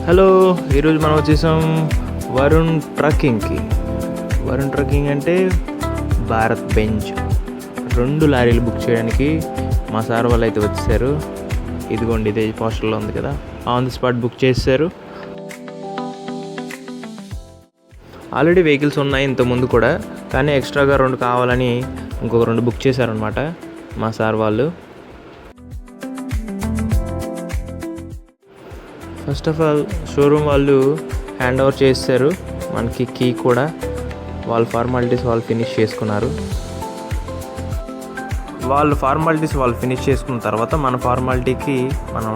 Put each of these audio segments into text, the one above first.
Hello, ఈరోజు మనం వచ్చేసాం వరుణ్ ట్రక్కింగ్కి. వరుణ్ ట్రక్కింగ్ అంటే భారత్ బెంజ్ 2 లారీలు బుక్ చేయడానికి మా సార్ వాళ్ళు అయితే వచ్చేసారు. ఇదిగోండి, ఇదే పోస్టర్లో ఉంది కదా, ఆన్ ది స్పాట్ బుక్ చేశారు. ఆల్రెడీ వెహికల్స్ ఉన్నాయి ఇంతకుముందు కూడా, కానీ ఎక్స్ట్రాగా 2 కావాలని ఇంకొక 2 బుక్ చేశారనమాట మా సార్ వాళ్ళు. ఫస్ట్ ఆఫ్ ఆల్ షోరూమ్ వాళ్ళు హ్యాండ్ ఓవర్ చేశారు మనకి కీ కూడా. వాళ్ళ ఫార్మాలిటీస్ వాళ్ళు ఫినిష్ చేసుకున్నారు. వాళ్ళు ఫినిష్ చేసుకున్న తర్వాత మన ఫార్మాలిటీకి మనం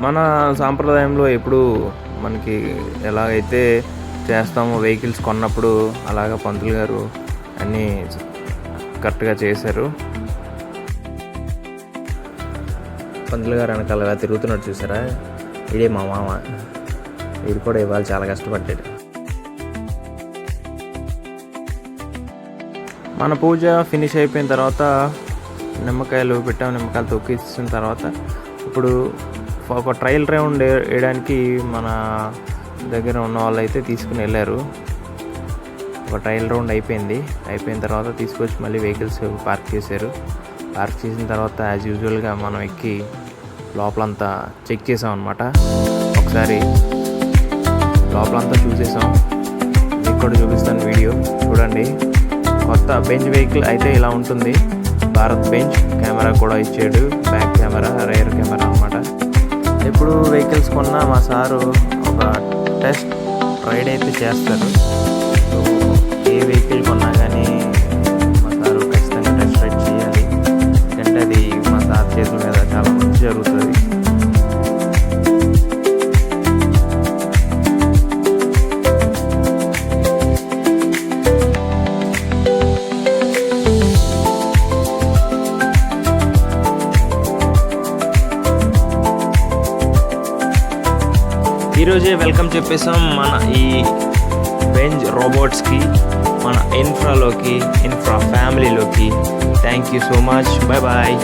మన సాంప్రదాయంలో ఎప్పుడు మనకి ఎలాగైతే చేస్తామో వెహికల్స్ కొన్నప్పుడు అలాగా పంతులు గారు అన్నీ కరెక్ట్గా చేశారు. పంతులు గారు వెనకాలగా తిరుగుతున్నట్టు చూసారా, ఇదే మా మామ. ఇది కూడా ఇవాళ చాలా కష్టపడ్డాడు. మన పూజ ఫినిష్ అయిపోయిన తర్వాత నిమ్మకాయలు పెట్టాము. నిమ్మకాయలు తొక్కిసిన తర్వాత ఇప్పుడు ఒక ట్రయల్ రౌండ్ వేయడానికి మన దగ్గర ఉన్న వాళ్ళు అయితే తీసుకుని వెళ్ళారు. ఒక ట్రయల్ రౌండ్ అయిపోయిన తర్వాత తీసుకొచ్చి మళ్ళీ వెహికల్స్ పార్క్ చేశారు. పార్క్ చేసిన తర్వాత యాజ్ యూజువల్గా మనం ఎక్కి లోపలంతా చెక్ చేసాం అనమాట. ఒకసారి లోపలంతా చూసేసాం. మీకు కూడా చూపిస్తాను, వీడియో చూడండి. కొత్త బెంజ్ వెహికల్ అయితే ఇలా ఉంటుంది. భారత్ బెంజ్ కెమెరా కూడా ఇచ్చాడు, బ్యాక్ కెమెరా, రేర్ కెమెరా అనమాట. ఎప్పుడు వెహికల్స్ కొన్నా మా సారు ఒక టెస్ట్ రైడ్ అయితే చేస్తారు. సో ఏ వెహికల్ కొన్నా కానీ మా సారు ఖచ్చితంగా టెస్ట్ రైడ్ చేయాలి. ఎందుకంటే అది మా సార్ చేతుల మీద చాలా మంచి జరుగుతుంది. ఈరోజే వెల్కమ్ చెప్పేసాం మన ఈ బెంజ్ రోబోట్స్కి, మన ఇన్ఫ్రా ఫ్యామిలీలోకి. Thank you so much. Bye bye.